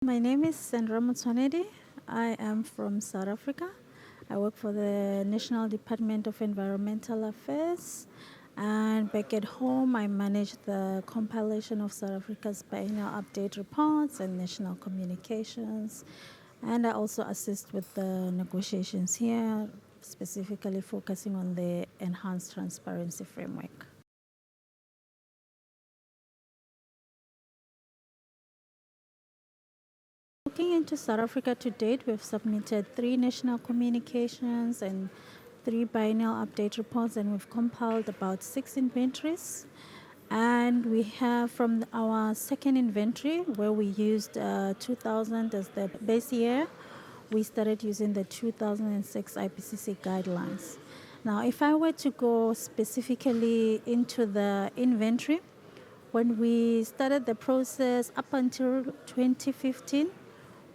My name is Sandra Mutswanedi. I am from South Africa. I work for the National Department of Environmental Affairs. And back at home, I manage the compilation of South Africa's biennial update reports and national communications. And I also assist with the negotiations here, specifically focusing on the enhanced transparency framework. Looking into South Africa to date, we've submitted 3 national communications and 3 biennial update reports, and we've compiled about 6 inventories. And we have from our second inventory, where we used 2000 as the base year, we started using the 2006 IPCC guidelines. Now, if I were to go specifically into the inventory, when we started the process up until 2015,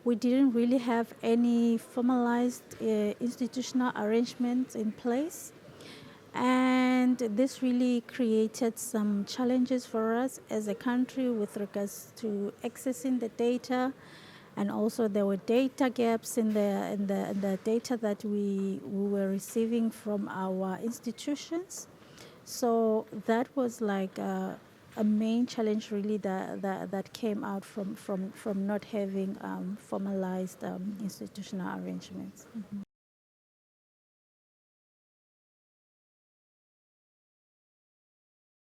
we didn't really have any formalized institutional arrangements in place. And this really created some challenges for us as a country with regards to accessing the data. And also there were data gaps in the data that we were receiving from our institutions. So that was like a main challenge really that came out from not having formalized institutional arrangements.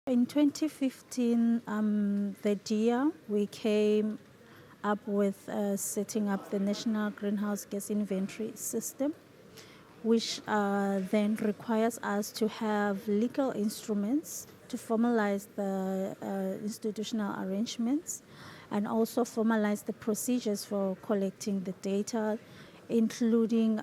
In 2015, the year we came up with setting up the National Greenhouse Gas Inventory System, which then requires us to have legal instruments to formalize the institutional arrangements and also formalize the procedures for collecting the data, including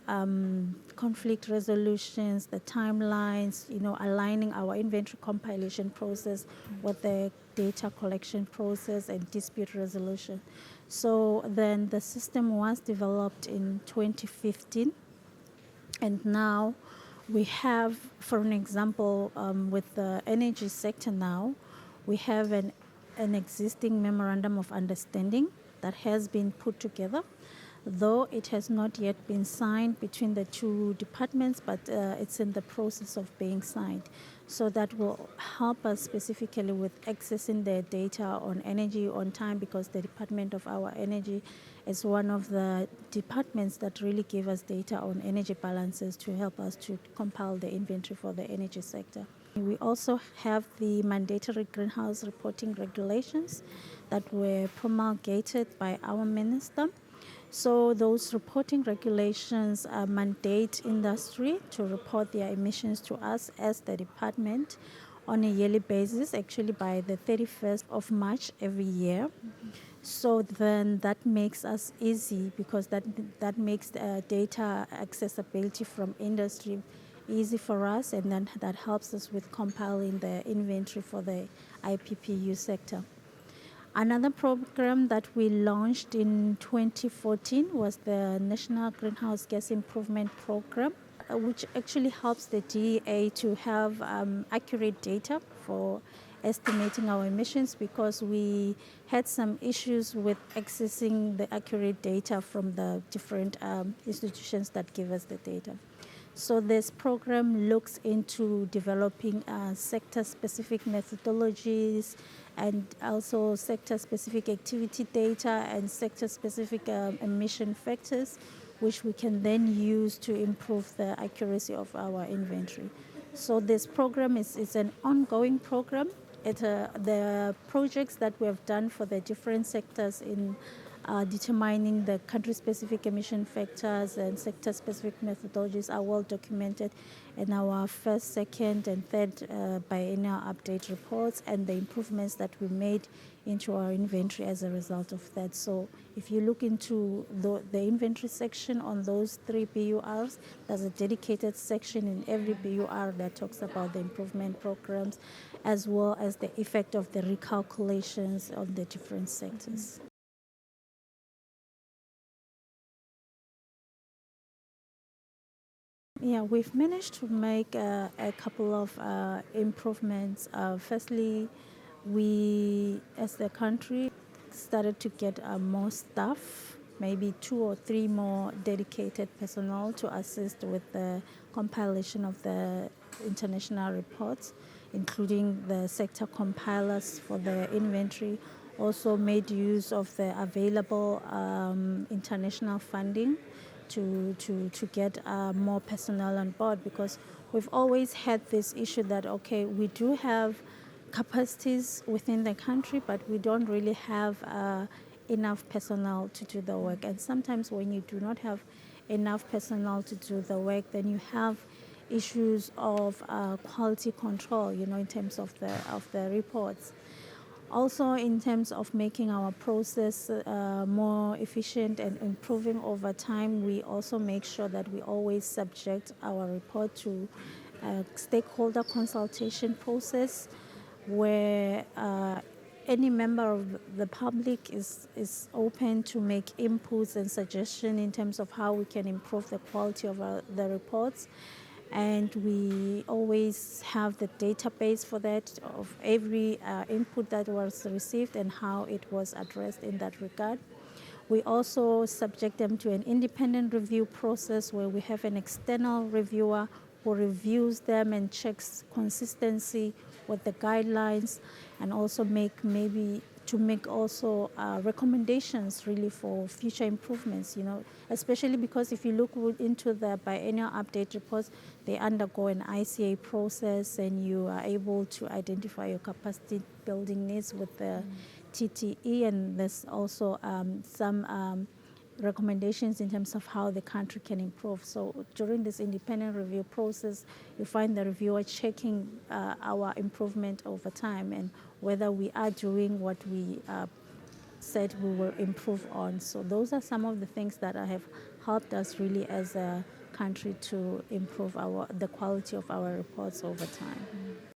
conflict resolutions, the timelines, aligning our inventory compilation process with the data collection process and dispute resolution. So then the system was developed in 2015. And now we have, for an example, with the energy sector now, we have an existing memorandum of understanding that has been put together, though it has not yet been signed between the two departments, but it's in the process of being signed. So that will help us specifically with accessing the data on energy on time, because the Department of our Energy is one of the departments that really give us data on energy balances to help us to compile the inventory for the energy sector. We also have the mandatory greenhouse reporting regulations that were promulgated by our minister. So those reporting regulations mandate industry to report their emissions to us as the department on a yearly basis, actually by the 31st of March every year. So then that makes us easy, because that makes data accessibility from industry easy for us, and then that helps us with compiling the inventory for the IPPU sector. Another program that we launched in 2014 was the National Greenhouse Gas Improvement Program, which actually helps the DEA to have accurate data for estimating our emissions, because we had some issues with accessing the accurate data from the different institutions that give us the data. So this program looks into developing sector-specific methodologies and also sector-specific activity data and sector-specific emission factors, which we can then use to improve the accuracy of our inventory. So this program is an ongoing program. The projects that we have done for the different sectors in determining the country-specific emission factors and sector-specific methodologies are well documented in our first, second, and third biennial update reports, and the improvements that we made into our inventory as a result of that. So if you look into the inventory section on those 3 BURs, there's a dedicated section in every BUR that talks about the improvement programs, as well as the effect of the recalculations on the different sectors. Yeah, we've managed to make a couple of improvements. Firstly, we, as the country, started to get more staff, maybe 2 or 3 more dedicated personnel to assist with the compilation of the international reports, including the sector compilers for the inventory. Also made use of the available international funding to get more personnel on board, because we've always had this issue that, okay, we do have capacities within the country, but we don't really have enough personnel to do the work. And sometimes when you do not have enough personnel to do the work, then you have issues of quality control, in terms of the reports. Also, in terms of making our process more efficient and improving over time, we also make sure that we always subject our report to a stakeholder consultation process, where any member of the public is open to make inputs and suggestions in terms of how we can improve the quality of the reports. And we always have the database for that, of every input that was received and how it was addressed in that regard. We also subject them to an independent review process, where we have an external reviewer who reviews them and checks consistency with the guidelines, and also make recommendations really for future improvements, especially because if you look into the biennial update reports, they undergo an ICA process, and you are able to identify your capacity building needs with the TTE, and there's also some recommendations in terms of how the country can improve. So during this independent review process, you find the reviewer checking our improvement over time, and whether we are doing what we said we will improve on. So those are some of the things that have helped us really as a country to improve the quality of our reports over time.